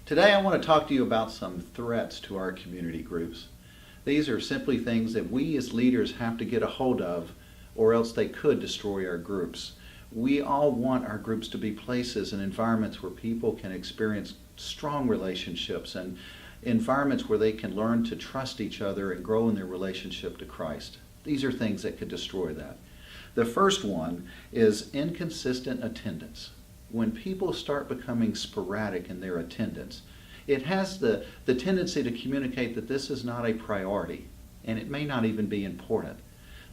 Today I want to talk to you about some threats to our community groups. These are simply things that we as leaders have to get a hold of, or else they could destroy our groups. We all want our groups to be places and environments where people can experience strong relationships and environments where they can learn to trust each other and grow in their relationship to Christ. These are things that could destroy that. The first one is inconsistent attendance. When people start becoming sporadic in their attendance, it has the tendency to communicate that this is not a priority, and it may not even be important.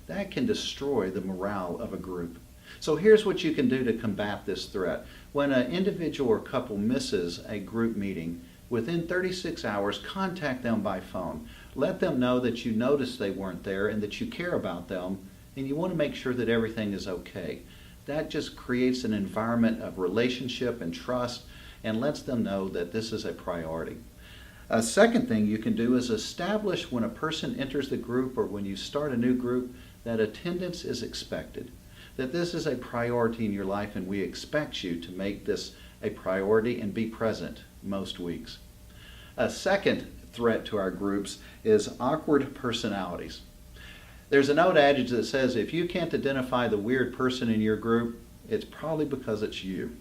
That can destroy the morale of a group. So here's what you can do to combat this threat. When an individual or couple misses a group meeting, within 36 hours, contact them by phone. Let them know that you noticed they weren't there and that you care about them, and you want to make sure that everything is okay. That just creates an environment of relationship and trust and lets them know that this is a priority. A second thing you can do is establish when a person enters the group or when you start a new group that attendance is expected, that this is a priority in your life and we expect you to make this a priority and be present most weeks. A second threat to our groups is awkward personalities. There's an old adage that says if you can't identify the weird person in your group, it's probably because it's you.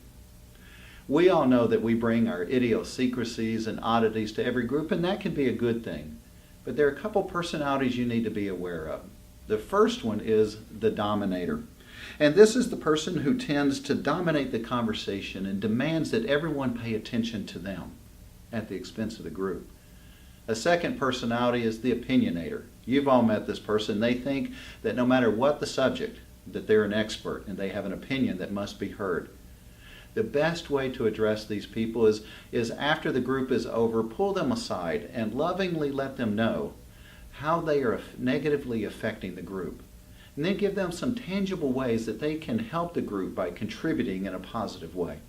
We all know that we bring our idiosyncrasies and oddities to every group, and that can be a good thing. But there are a couple personalities you need to be aware of. The first one is the dominator. And this is the person who tends to dominate the conversation and demands that everyone pay attention to them at the expense of the group. A second personality is the opinionator. You've all met this person. They think that no matter what the subject, that they're an expert and they have an opinion that must be heard. The best way to address these people is after the group is over, pull them aside and lovingly let them know how they are negatively affecting the group. And then give them some tangible ways that they can help the group by contributing in a positive way.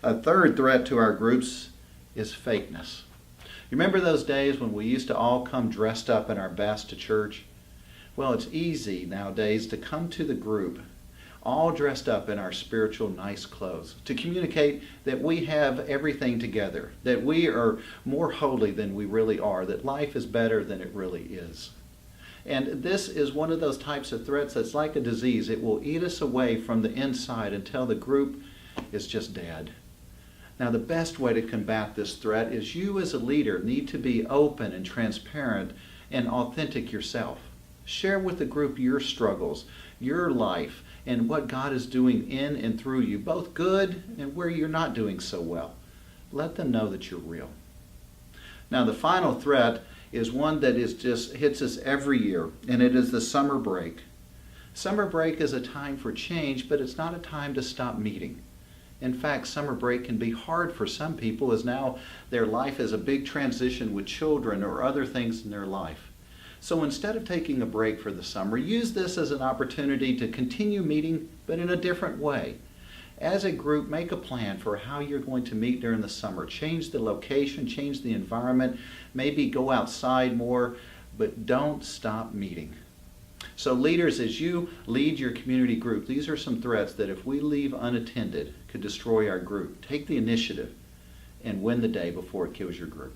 A third threat to our groups is fakeness. You remember those days when we used to all come dressed up in our best to church? Well, it's easy nowadays to come to the group all dressed up in our spiritual nice clothes, to communicate that we have everything together, that we are more holy than we really are, that life is better than it really is. And this is one of those types of threats that's like a disease. It will eat us away from the inside until the group is just dead. Now, the best way to combat this threat is you as a leader need to be open and transparent and authentic yourself. Share with the group your struggles, your life, and what God is doing in and through you, both good and where you're not doing so well. Let them know that you're real. Now, the final threat is one that just hits us every year, and it is the summer break. Summer break is a time for change, but it's not a time to stop meeting. In fact, summer break can be hard for some people as now their life is a big transition with children or other things in their life. So instead of taking a break for the summer, use this as an opportunity to continue meeting, but in a different way. As a group, make a plan for how you're going to meet during the summer. Change the location, change the environment, maybe go outside more, but don't stop meeting. So leaders, as you lead your community group, these are some threats that if we leave unattended could destroy our group. Take the initiative and win the day before it kills your group.